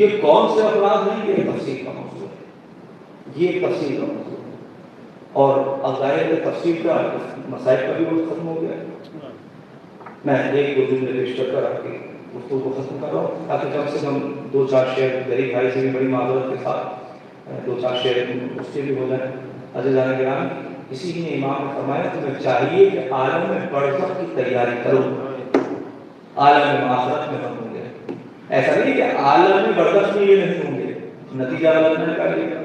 یہ کون سے افراد ہیں؟ یہ تفصیل کا موضوع ہے، یہ تفصیل کا موضوع ہے، اور ظاہر تفصیل کا مسائل کا بھی وقت ختم ہو گیا ہے۔ میں ایک دو جملے پیش کر کر آپ کی گفتگو کو ختم کر رہا ہوں، تاکہ کم سے کم دو چار شعر غریب بھائی سے بھی بڑی معذرت کے ساتھ دو چار شعر اس کے بھی ہو جائیں۔ عزیزان گرامی، اسی لیے امام نے فرمایا تمہیں چاہیے کہ عالم برزخ کی تیاری کرو، عالم آخرت میں ہم ہوں گے۔ ایسا نہیں کہ عالم برزخ میں یہ نہیں ہوں گے، نتیجہ غلط نہ نکالیے گا،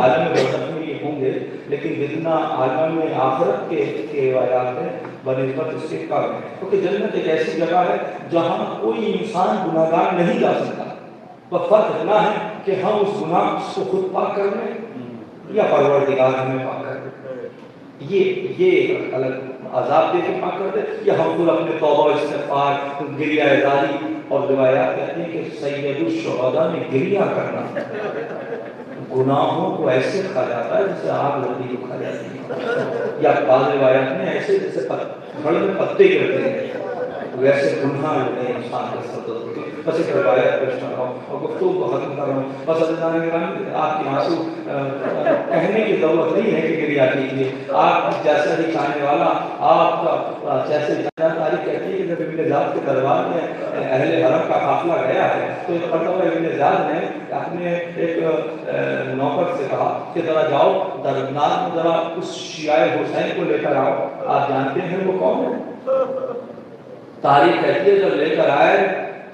عالم برزخ میں یہ ہوں گے، لیکن جتنا عالم آخرت کے روایات ہیں بنسبت اس کے کم ہے، کیونکہ جنت ایک ایسی جگہ ہے جہاں کوئی انسان گناہگار نہیں جا سکتا، بس فرق اتنا ہے کہ ہم اس گناہ کو خود پاک کر لیں یا پروردگار ہمیں پاک کر دے، یہ الگ عذاب دے کے پاک کر دے، یا ہم خود اپنے توبہ استغفار گریہ ازاری۔ اور روایات کہتے ہیں کہ سید الشہداء نے گریہ کرنا گناہوں کو ایسے کھا جاتا ہے جیسے آگ لکڑی کو کھا جاتی ہے، یا بعض روایات میں ایسے جیسے گھڑ میں پتے گرتے ہیں ویسے گناہ ہوتے ہیں انسان کے ساتھ ہوتے ہیں۔ بس ایک روایت پیش کر رہا ہوں اور گفتگو کو ختم کر رہا ہوں۔ بس عزیزان گرامی، آپ کی آنسو کہنے کی ضرورت نہیں ہے کہ گریہ کیجیے، آپ جیسا ہی چاہنے والا، آپ کا جیسے تاریخ کہتی ہے کہ جب ابن زیاد کے دربار میں اہل حرم کا قافلہ گیا ہے تو ایک مرتبہ ابن زیاد نے اپنے ایک نوکر سے کہا کہ ذرا جاؤ دربار میں ذرا اس شیعہ حسین کو لے کر آؤ۔ آپ جانتے ہیں وہ کون ہے؟ تاریخ کہتی ہے جب لے کر آئے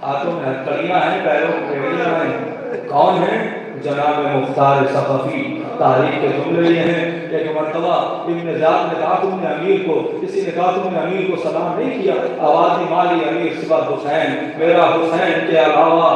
ہاتھوں میں ہتھکڑیاں ہیں، پیروں میں بیڑیاں ہیں، کون ہیں؟ جناب مختار ثقفی۔ تاریخ کے جملے یہ ہیں کہ ایک مرتبہ ابن زیاد نے کہا تم نے امیر کو، کسی نے کہا تم نے امیر کو سلام نہیں کیا، آواز مالی امیر سوا حسین، میرا حسین کے علاوہ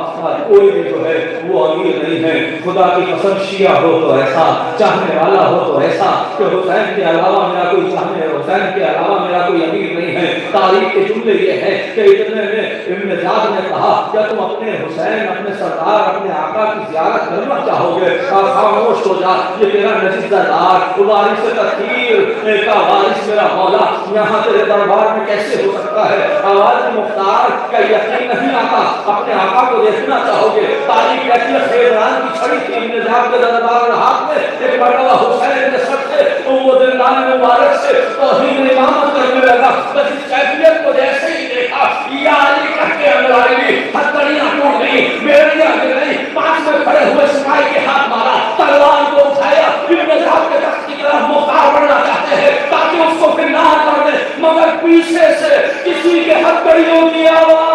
کوئی بھی جو ہے وہ امیر نہیں ہے، خدا کی قسم شیعہ ہو تو ایسا، چاہنے والا ہو تو ایسا کہ حسین کے علاوہ میرا کوئی چاہنے، حسین کے علاوہ میرا کوئی امیر نہیں ہے۔ تاریخ کے جملے یہ ہے کہ اتنے میں ابن زیاد نے کہا کیا تم اپنے حسین، اپنے سردار، اپنے آقا کی زیارت کرنا چاہو گے؟ خاموش ہو جا، یہ تیرا نجیب سردار، وارث تطہیر کا وارث میرا مولا یہاں تیرے دربار میں کیسے ہو سکتا ہے؟ آواز مختار کا یقین نہیں آتا، اپنے آقا کو دیکھنا چاہو گے؟ تاریخ کہتی ہے خیبران کی چھڑی تھی ابن زیاد کے دربار میں ہاتھ میں، ایک مرتبہ حسین کے سر سے وہ دندان مبارک سے توہین امامت کرنے لگا، بس اس کیفیت کو جیسے ہی دیکھا یا علی کہہ کے اندر آئی، ہتھکڑیاں ٹوٹ گئی، بیڑیاں گر گئی، پاس میں کھڑے ہوئے سپاہی کے ہاتھ مارا، تلوار کو اٹھایا، ابن زیاد کے تخت کی طرف مختار بڑھنا چاہتے ہیں تاکہ اس کو پھر نہ کر دے، مگر پیچھے سے کسی کے ہتھکڑیوں کی آواز